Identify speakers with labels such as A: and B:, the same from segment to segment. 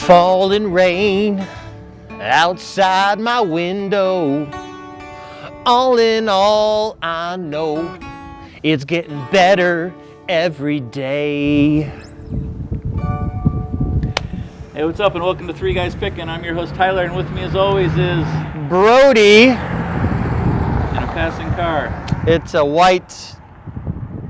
A: falling rain outside my window. All in all, I know it's getting better every day.
B: Hey, what's up, and welcome to Three Guys Pickin'. I'm your host Tyler, and with me as always is
A: Brodie.
B: In a passing car.
A: It's a white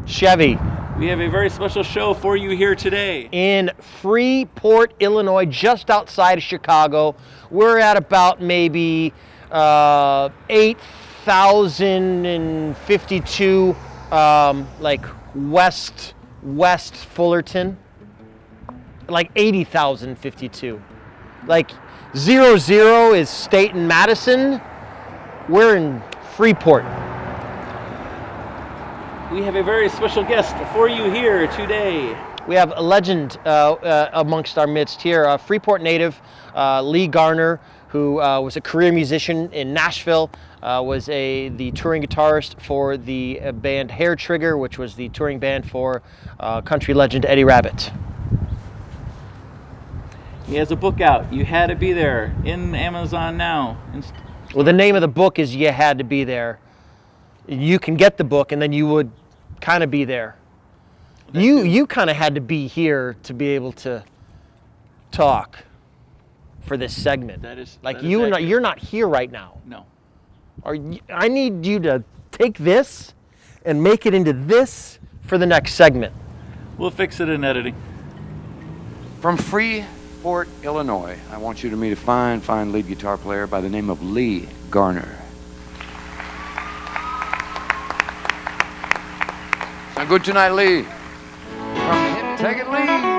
A: Chevy.
B: We have a very special show for you here today.
A: In Freeport, Illinois, just outside of Chicago. We're at about maybe 8,052, like West Fullerton. Like 80,052. Like 00 is State and Madison. We're in Freeport.
B: We have a very special guest for you here today.
A: We have a legend amongst our midst here, a Freeport native, Lee Garner, who was a career musician in Nashville, was the touring guitarist for the band Hair Trigger, which was the touring band for country legend Eddie Rabbitt.
B: He has a book out, You Had to Be There, in Amazon now.
A: Well, the name of the book is You Had to Be There. You can get the book, and then you would kind of be there. You kind of had to be here to be able to talk for this segment.
B: That is
A: like
B: that is
A: you're not here right now.
B: No.
A: I need you to take this and make it into this for the next segment.
B: We'll fix it in editing.
C: From Freeport, Illinois, I want you to meet a fine lead guitar player by the name of Lee Garner. Sound good tonight, Lee? From him, take it, Lee.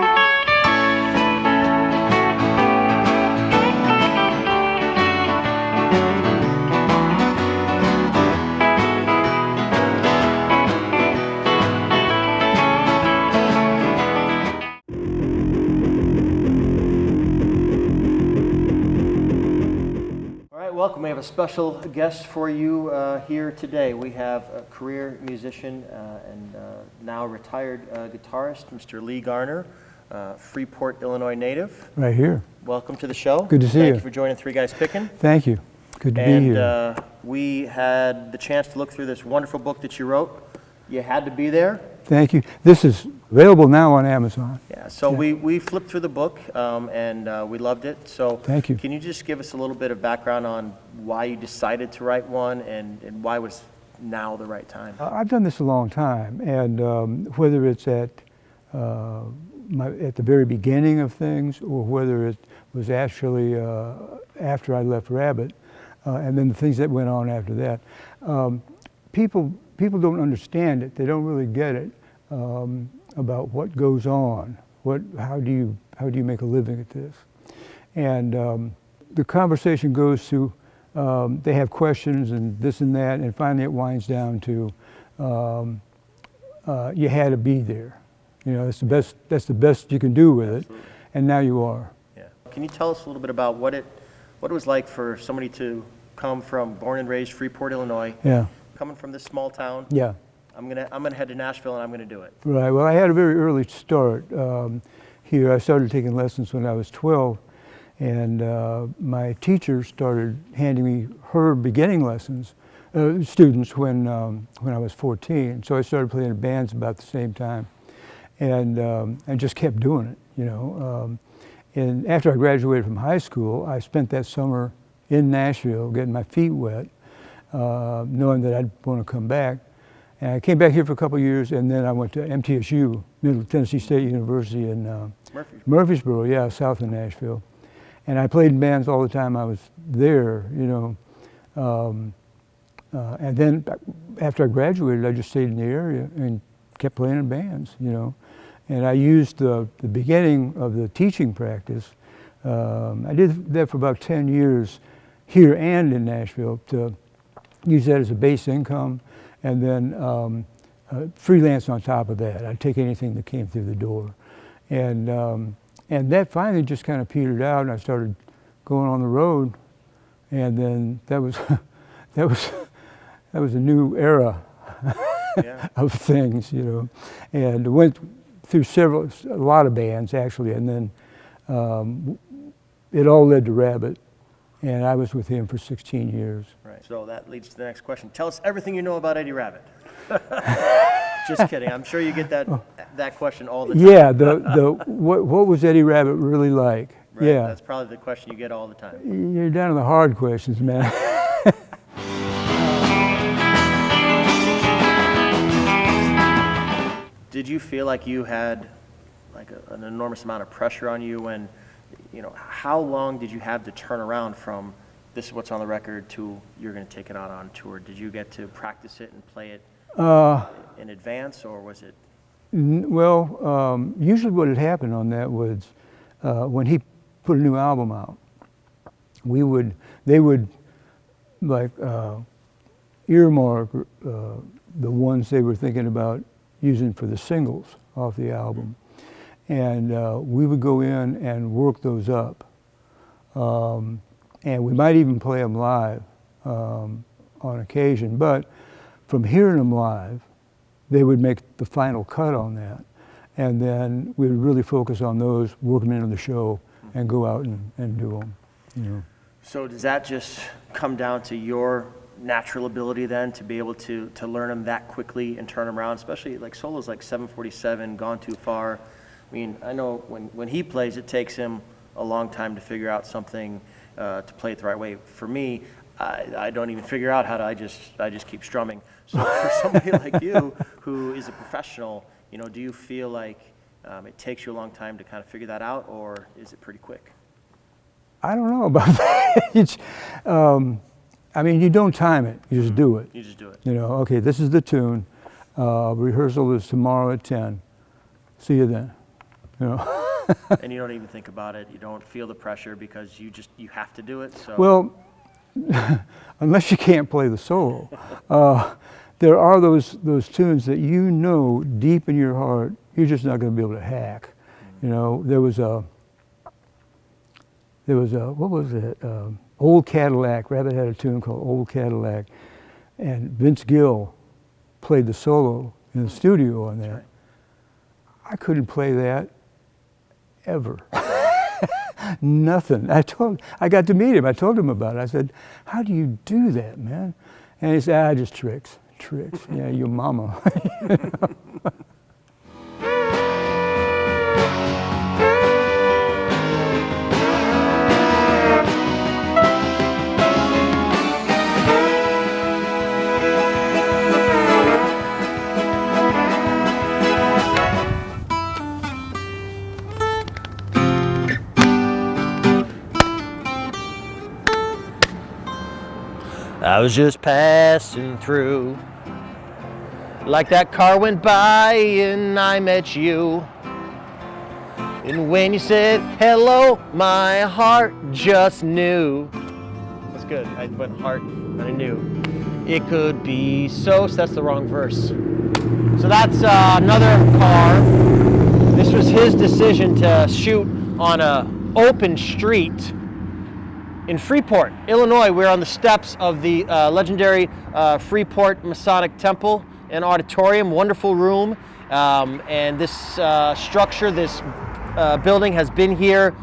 A: Welcome. We have a special guest for you here today. We have a career musician and now retired guitarist, Mr. Lee Garner, Freeport, Illinois native.
D: Right here.
A: Welcome to the show.
D: Good to see you.
A: Thank you for joining Three Guys Pickin'.
D: Thank you. Good to be here.
A: And we had the chance to look through this wonderful book that you wrote. You Had to Be There.
D: Thank you. This is available now on Amazon.
A: Yeah, so we flipped through the book and we loved it. So
D: thank you.
A: Can you just give us a little bit of background on why you decided to write one and why was now the right time?
D: I've done this a long time, and whether it's at the very beginning of things or whether it was actually after I left Rabbitt, and then the things that went on after that, people don't understand it. They don't really get it about what goes on. How do you make a living at this? And the conversation goes to they have questions and this and that, and finally it winds down to you had to be there. You know, that's the best you can do with it, and now you are.
A: Yeah. Can you tell us a little bit about what it was like for somebody to come from born and raised Freeport, Illinois?
D: Yeah.
A: Coming from this small town.
D: Yeah.
A: I'm gonna head to Nashville and I'm gonna do it.
D: Right. Well, I had a very early start here. I started taking lessons when I was 12, and my teacher started handing me her beginning lessons, students when I was 14. So I started playing in bands about the same time, and I just kept doing it. You know. And after I graduated from high school, I spent that summer in Nashville getting my feet wet, knowing that I'd want to come back. And I came back here for a couple of years, and then I went to MTSU, Middle Tennessee State University in Murfreesboro, yeah, south of Nashville. And I played in bands all the time I was there, you know. And then after I graduated, I just stayed in the area and kept playing in bands, you know. And I used the beginning of the teaching practice. I did that for about 10 years here and in Nashville to use that as a base income, and then freelance on top of that. I'd take anything that came through the door. And that finally just kind of petered out, and I started going on the road, and then that was a new era of things, you know. And went through a lot of bands actually, and then it all led to Rabbit, and I was with him for 16 years.
A: Right. So that leads to the next question. Tell us everything you know about Eddie Rabbit. Just kidding. I'm sure you get that question all the time.
D: Yeah, what was Eddie Rabbit really like?
A: Right.
D: Yeah.
A: That's probably the question you get all the time.
D: You're down to the hard questions, man.
A: Did you feel like you had like an enormous amount of pressure on you when, how long did you have to turn around from this is what's on the record to you're going to take it out on tour? Did you get to practice it and play it in advance, or was it?
D: Well, usually what had happened on that was when he put a new album out, they would like earmark the ones they were thinking about using for the singles off the album. And we would go in and work those up. And we might even play them live on occasion. But from hearing them live, they would make the final cut on that. And then we would really focus on those, work them into the show, and go out and do them.
A: So does that just come down to your natural ability then to be able to learn them that quickly and turn them around, especially like solos like 747, Gone Too Far? I mean, I know when he plays, it takes him a long time to figure out something to play it the right way. For me, I don't even figure out how to, I just keep strumming. So for somebody like you who is a professional, do you feel like it takes you a long time to kind of figure that out, or is it pretty quick?
D: I don't know about that. I mean, you don't time it, you just do it.
A: You just do it.
D: Okay, this is the tune. Rehearsal is tomorrow at 10. See you then.
A: And you don't even think about it. You don't feel the pressure because you have to do it. So.
D: Well, unless you can't play the solo, there are those tunes that deep in your heart you're just not going to be able to hack. There was a what was it? Old Cadillac. Rabbit had a tune called Old Cadillac, and Vince Gill played the solo in the studio on that. Right. I couldn't play that ever. Nothing. I got to meet him. I told him about it. I said, "How do you do that, man?" And he said, "Just tricks. Yeah, your mama."
A: I was just passing through, like that car went by and I met you. And when you said hello, my heart just knew. That's good. I went heart and I knew it could be so. That's the wrong verse. So that's another car. This was his decision to shoot on an open street in Freeport, Illinois. We're on the steps of the legendary Freeport Masonic Temple and Auditorium. Wonderful room. And this structure, this building has been here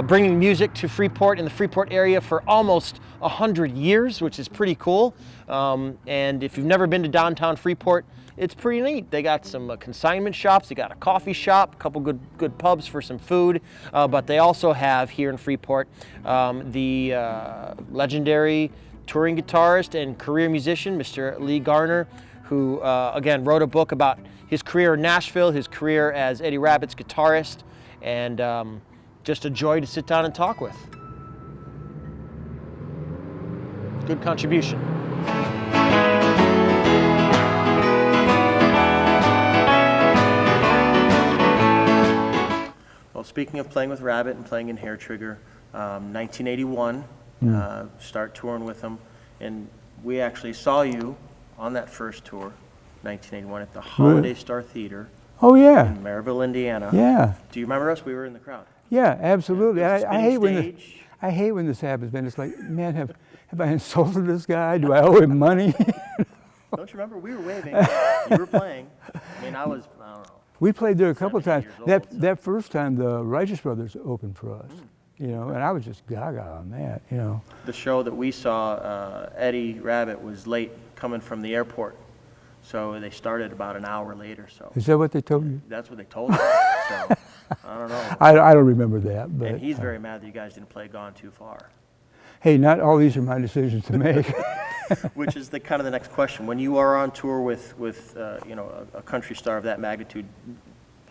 A: bringing music to Freeport in the Freeport area for almost 100 years, which is pretty cool. And if you've never been to downtown Freeport, it's pretty neat. They got some consignment shops, they got a coffee shop, a couple good pubs for some food, but they also have here in Freeport the legendary touring guitarist and career musician, Mr. Lee Garner, who again wrote a book about his career in Nashville, his career as Eddie Rabbit's guitarist, and just a joy to sit down and talk with. Good contribution. Well, speaking of playing with Rabbit and playing in Hair Trigger, 1981, start touring with him, and we actually saw you on that first tour, 1981, at the Holiday Star Theater.
D: Oh yeah.
A: In Maryville, Indiana.
D: Yeah.
A: Do you remember us? We were in the crowd.
D: Yeah, absolutely.
A: Yeah,
D: I hate when this happens, man. It's like, man, have I insulted this guy? Do I owe him money?
A: Don't you remember? We were waving. You were playing. I mean, I don't know.
D: We played there a couple of times.
A: Old,
D: That first time, the Righteous Brothers opened for us. you know, and I was just gaga on that, you know.
A: The show that we saw, Eddie Rabbit was late coming from the airport, so they started about an hour later. So
D: Is that what they told you?
A: that's what they told us. So I don't know.
D: I don't remember that, but
A: And he's very mad that you guys didn't play Gone Too Far.
D: hey, not all these are my decisions to make.
A: Which is the kind of the next question. When you are on tour with you know, a country star of that magnitude,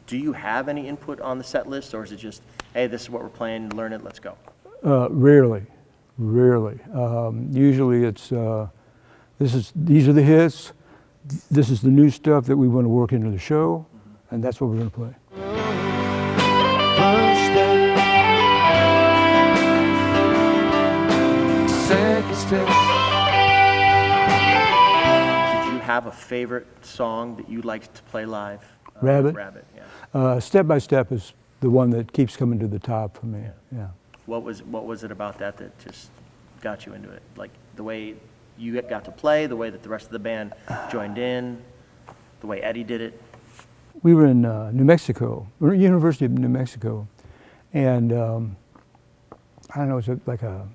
A: do you have any input on the set list, or is it just, hey, this is what we're playing, learn it, let's go?
D: Rarely. Usually it's these are the hits. This is the new stuff that we want to work into the show, and that's what we're going to play.
A: Did you have a favorite song that you liked to play live?
D: Rabbit?
A: Rabbit, yeah.
D: Step by Step is the one that keeps coming to the top for me. Yeah.
A: What was it about that just got you into it? Like the way you got to play, the way that the rest of the band joined in, the way Eddie did it?
D: We were in New Mexico, we're at University of New Mexico, and I don't know, it was like a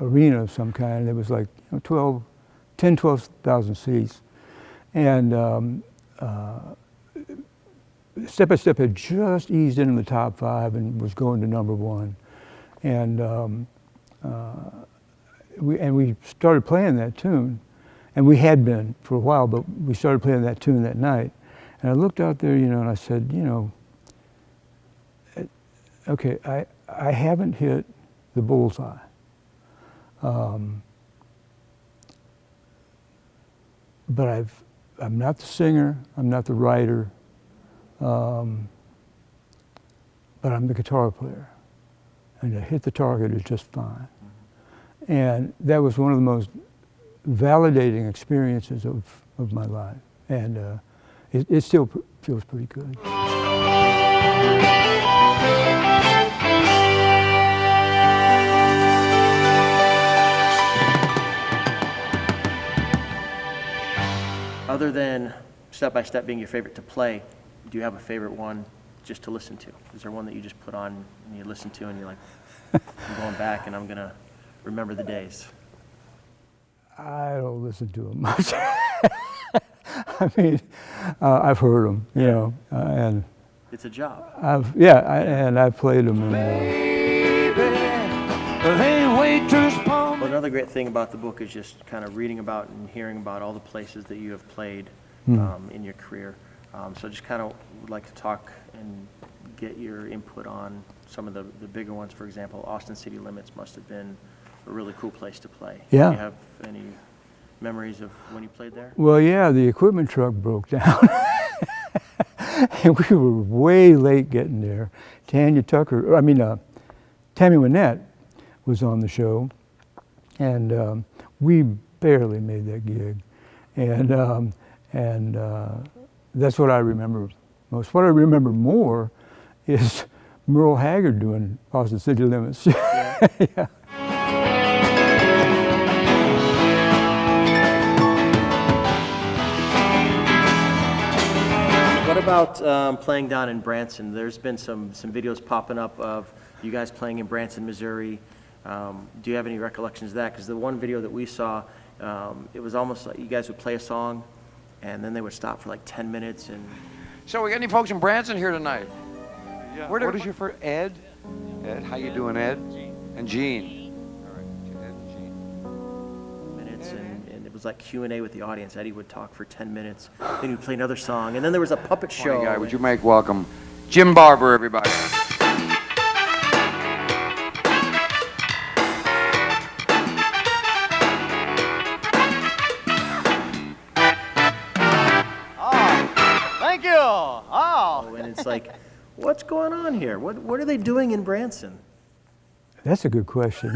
D: arena of some kind. There was like 12,000 seats, and Step by Step had just eased into the top 5 and was going to #1, and we started playing that tune, and we had been for a while, but we started playing that tune that night. And I looked out there, you know, and I said, you know, okay, I haven't hit the bullseye. But I'm not the singer, I'm not the writer, but I'm the guitar player. And to hit the target is just fine. And that was one of the most validating experiences of my life. And it still feels pretty good.
A: Other than Step by Step being your favorite to play, do you have a favorite one just to listen to? Is there one that you just put on and you listen to and you're like, I'm going back and I'm going to remember the days?
D: I don't listen to them much. I mean, I've heard them, you know, and
A: it's a job.
D: I've played them.
A: Well, another great thing about the book is just kind of reading about and hearing about all the places that you have played in your career. So just kind of would like to talk and get your input on some of the bigger ones. For example, Austin City Limits must have been a really cool place to play.
D: Yeah.
A: Do you have any memories of when you played there?
D: Well, yeah, the equipment truck broke down. And we were way late getting there. Tammy Wynette was on the show, and we barely made that gig. And that's what I remember most. What I remember more is Merle Haggard doing Austin City Limits.
A: Yeah.
D: Yeah.
A: What about playing down in Branson? There's been some videos popping up of you guys playing in Branson, Missouri. Do you have any recollections of that? Because the one video that we saw, it was almost like you guys would play a song, and then they would stop for like 10 minutes. And
C: So we got any folks in Branson here tonight?
B: Yeah.
C: What is your first? Ed? Ed, how you doing, Ed? And Gene. All right, Ed and Gene.
A: minutes, and it was like Q&A with the audience. Eddie would talk for 10 minutes, then he would play another song, and then there was a puppet show.
C: Guy, would you make welcome Jim Barber, everybody?
B: Thank you. Oh.
A: And it's like, what's going on here? What are they doing in Branson?
D: That's a good question.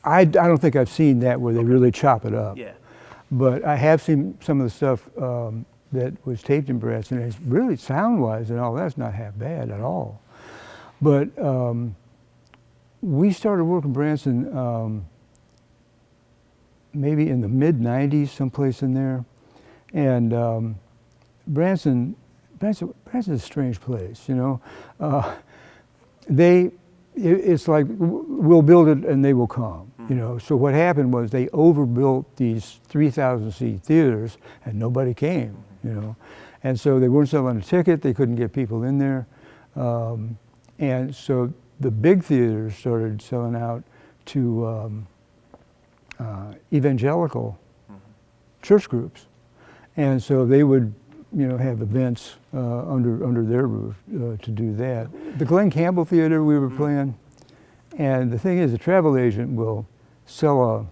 D: I don't think I've seen that where they really chop it up.
A: Yeah.
D: But I have seen some of the stuff that was taped in Branson, and it's really sound-wise and all that's not half bad at all. But we started working Branson maybe in the mid-90s, someplace in there. And Branson That's a strange place, you know. It's like we'll build it and they will come, you know. So what happened was they overbuilt these 3,000 seat theaters and nobody came, you know. And so they weren't selling a ticket, they couldn't get people in there. And so the big theaters started selling out to evangelical church groups. And so they would, you know, have events under their roof to do that. The Glenn Campbell Theater we were playing, and the thing is, the travel agent will sell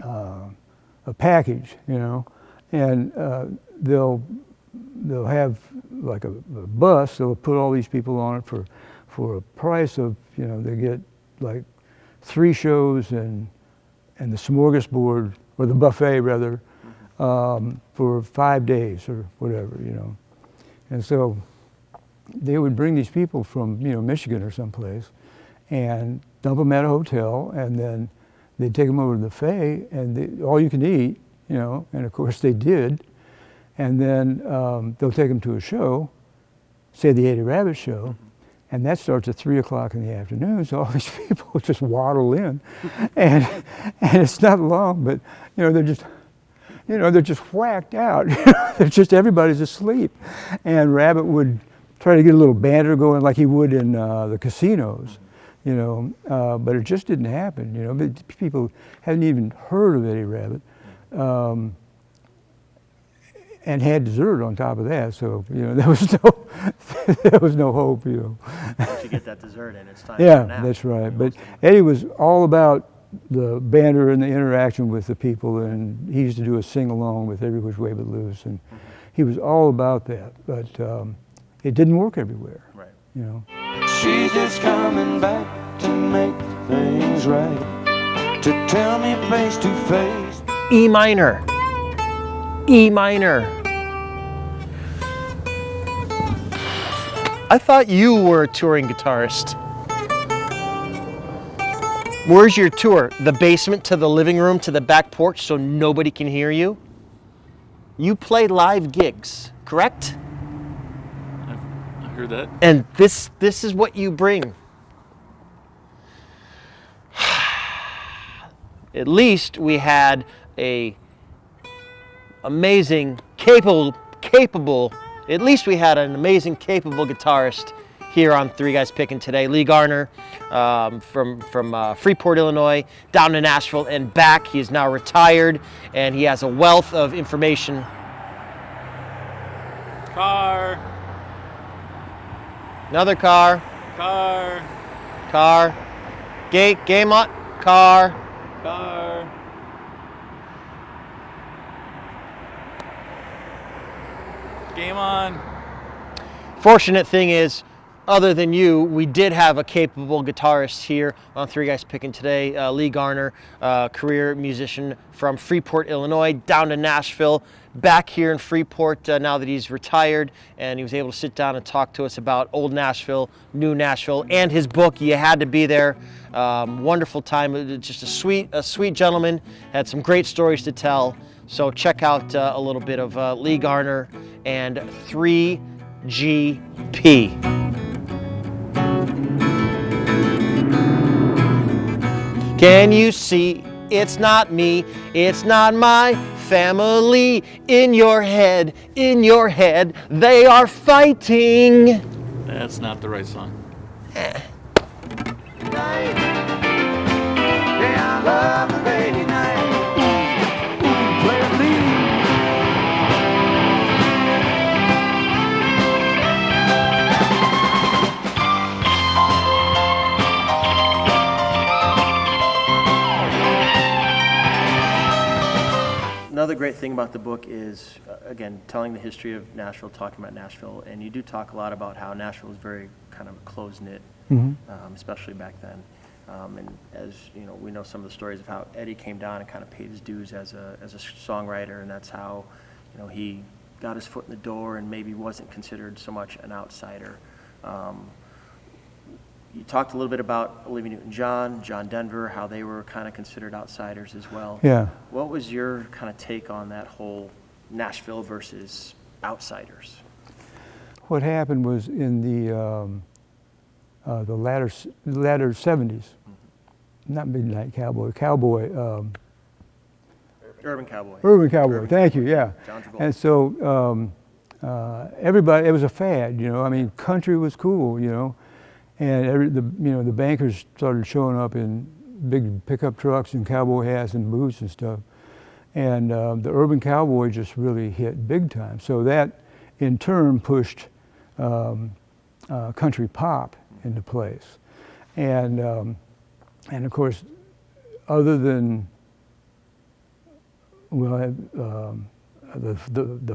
D: a package, you know, and they'll have like a bus. They'll put all these people on it for a price of, you know, they get like 3 shows and the smorgasbord, or the buffet rather, for 5 days or whatever, you know. And so they would bring these people from, you know, Michigan or someplace and dump them at a hotel, and then they'd take them over to the buffet and all you can eat, you know, and of course they did. And then they'll take them to a show, say the 80 Rabbit show, and that starts at 3 o'clock in the afternoon, so all these people just waddle in. and it's not long, but, you know, they're just whacked out. They're just, everybody's asleep. And Rabbit would try to get a little banter going like he would in the casinos, you know, but it just didn't happen, you know. But people hadn't even heard of Eddie Rabbit. And had dessert on top of that, so, you know, there was no hope, you know.
A: Once you get that dessert in, it's time
D: Yeah,
A: for a nap.
D: that's right. But Eddie was all about the banter and the interaction with the people, and he used to do a sing-along with Every Which Way But Loose, and he was all about that. But it didn't work everywhere,
A: Right.
D: you know.
E: She's just coming back to make things right, to tell me face to face.
A: E minor. E minor. I thought you were a touring guitarist. Where's your tour? The basement to the living room to the back porch so nobody can hear you? You play live gigs, correct?
B: I heard that.
A: And this is what you bring. At least we had a amazing, capable, at least we had an amazing, capable guitarist here on Three Guys Pickin' today. Lee Garner from Freeport, Illinois, down to Nashville and back. He is now retired, and he has a wealth of information.
B: Car.
A: Another car.
B: Car.
A: Car. Game on. Car.
B: Car. Game on.
A: Fortunate thing is, other than you, we did have a capable guitarist here on Three Guys Pickin' today. Lee Garner, career musician from Freeport, Illinois, down to Nashville, back here in Freeport now that he's retired, and he was able to sit down and talk to us about old Nashville, new Nashville, and his book, You Had to Be There. Wonderful time, just a sweet gentleman, had some great stories to tell. So check out a little bit of Lee Garner and 3GP. Can you see? It's not me, it's not my family. In your head, they are fighting.
B: That's not the right song.
E: Yeah, I love the lady night. Play a lead.
A: Another great thing about the book is, again, telling the history of Nashville, talking about Nashville, and you do talk a lot about how Nashville is very kind of close-knit, especially back then. And as you know, we know some of the stories of how Eddie came down and kind of paid his dues as a songwriter, and that's how, you know, he got his foot in the door and maybe wasn't considered so much an outsider. You talked a little bit about Olivia Newton-John, John Denver, how they were kind of considered outsiders as well.
D: Yeah.
A: What was your kind of take on that whole Nashville versus outsiders?
D: what happened was in the latter 70s, not Midnight Cowboy,
A: Urban Cowboy.
D: Urban Cowboy, thank you, yeah.
A: John Travolta.
D: And so everybody, it was a fad, you know. I mean, country was cool, you know, and the bankers started showing up in big pickup trucks and cowboy hats and boots and stuff, and the Urban Cowboy just really hit big time. So that, in turn, pushed country pop into place, and of course, other than the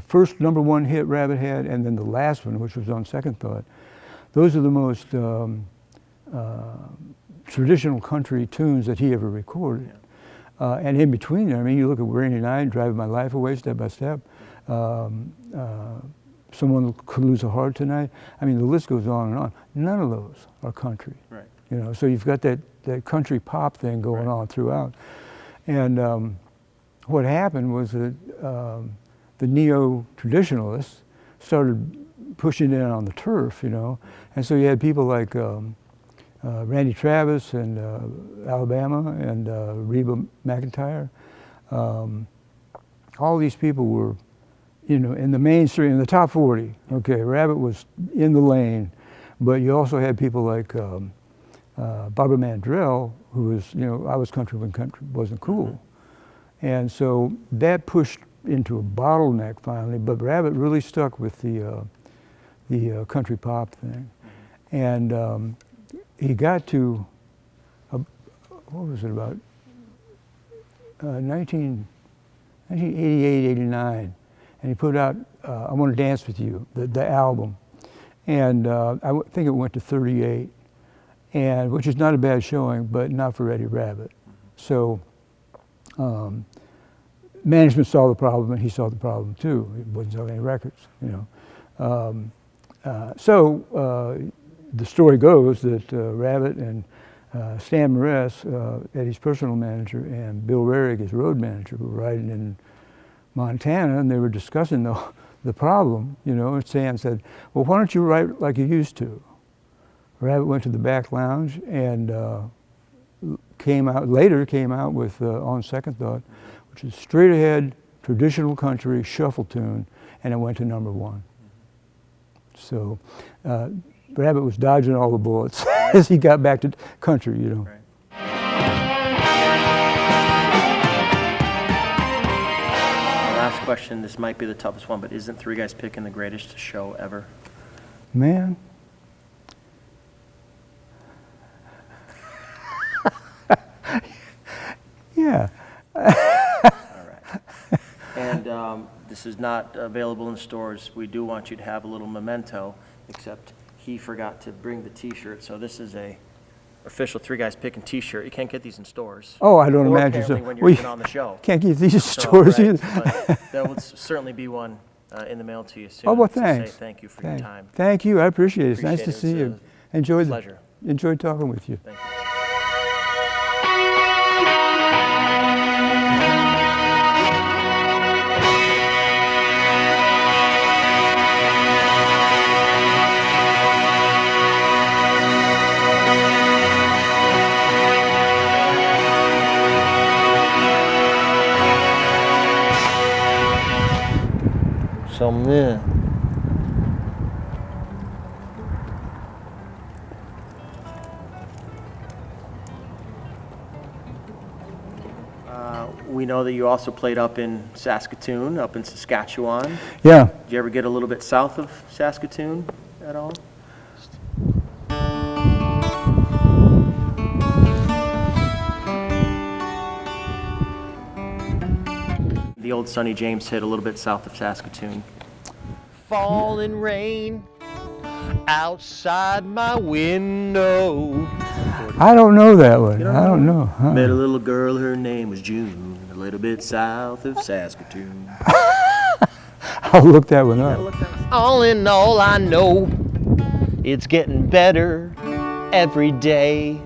D: first #1 hit Rabbit had, and then the last one, which was On Second Thought, those are the most traditional country tunes that he ever recorded. And in between there, I mean, you look at Rainy Night, Driving My Life Away, Step by Step, Someone Could Lose a Heart Tonight. I mean, the list goes on and on. None of those are country.
A: Right.
D: You know, so you've got that country pop thing going on throughout. And what happened was that the neo-traditionalists started pushing in on the turf, you know, and so you had people like Randy Travis and Alabama and Reba McEntire. All these people were, you know, in the mainstream, in the top 40. Okay, Rabbit was in the lane, but you also had people like Barbara Mandrell, who was, you know, I was country when country wasn't cool. And so that pushed into a bottleneck finally, but Rabbit really stuck with the country pop thing. And he got to, what was it, about 1988, 89, and he put out I Want to Dance With You, the album. And I think it went to 38, and which is not a bad showing, but not for Eddie Rabbit. So management saw the problem, and he saw the problem too. He wasn't selling any records, you know. The story goes that Rabbit and Stan Moress, Eddie's personal manager, and Bill Rarick, his road manager, were riding in Montana, and they were discussing the problem, you know, and Stan said, well, why don't you write like you used to? Rabbit went to the back lounge and came out with On Second Thought, which is straight ahead, traditional country, shuffle tune, and it went to #1. So Rabbit was dodging all the bullets as he got back to country, you know.
A: Right. Last question, this might be the toughest one, but isn't Three Guys Pickin' the greatest show ever?
D: Man. Yeah.
A: All right. And this is not available in stores. We do want you to have a little memento, except he forgot to bring the T-shirt, so this is a official Three Guys Pickin' T-shirt. You can't get these in stores.
D: Oh, I don't imagine so.
A: Apparently when you're even on the show.
D: Can't get these in stores
A: right,
D: either.
A: But there will certainly be one in the mail to you soon.
D: Oh, well,
A: to
D: thanks.
A: say thank you for your time.
D: Thank you. I appreciate it. It's nice to see you. Enjoyed
A: pleasure.
D: Enjoyed talking with you.
A: Thank you. So, man. We know that you also played up in Saskatoon, up in Saskatchewan.
D: Yeah.
A: Did you ever get a little bit south of Saskatoon at all? The old Sonny James hit a little bit south of Saskatoon. Falling rain outside my window.
D: I don't know that one. I don't know.
A: Met a little girl, her name was June, a little bit south of Saskatoon.
D: I'll look that one up.
A: All in all, I know it's getting better every day.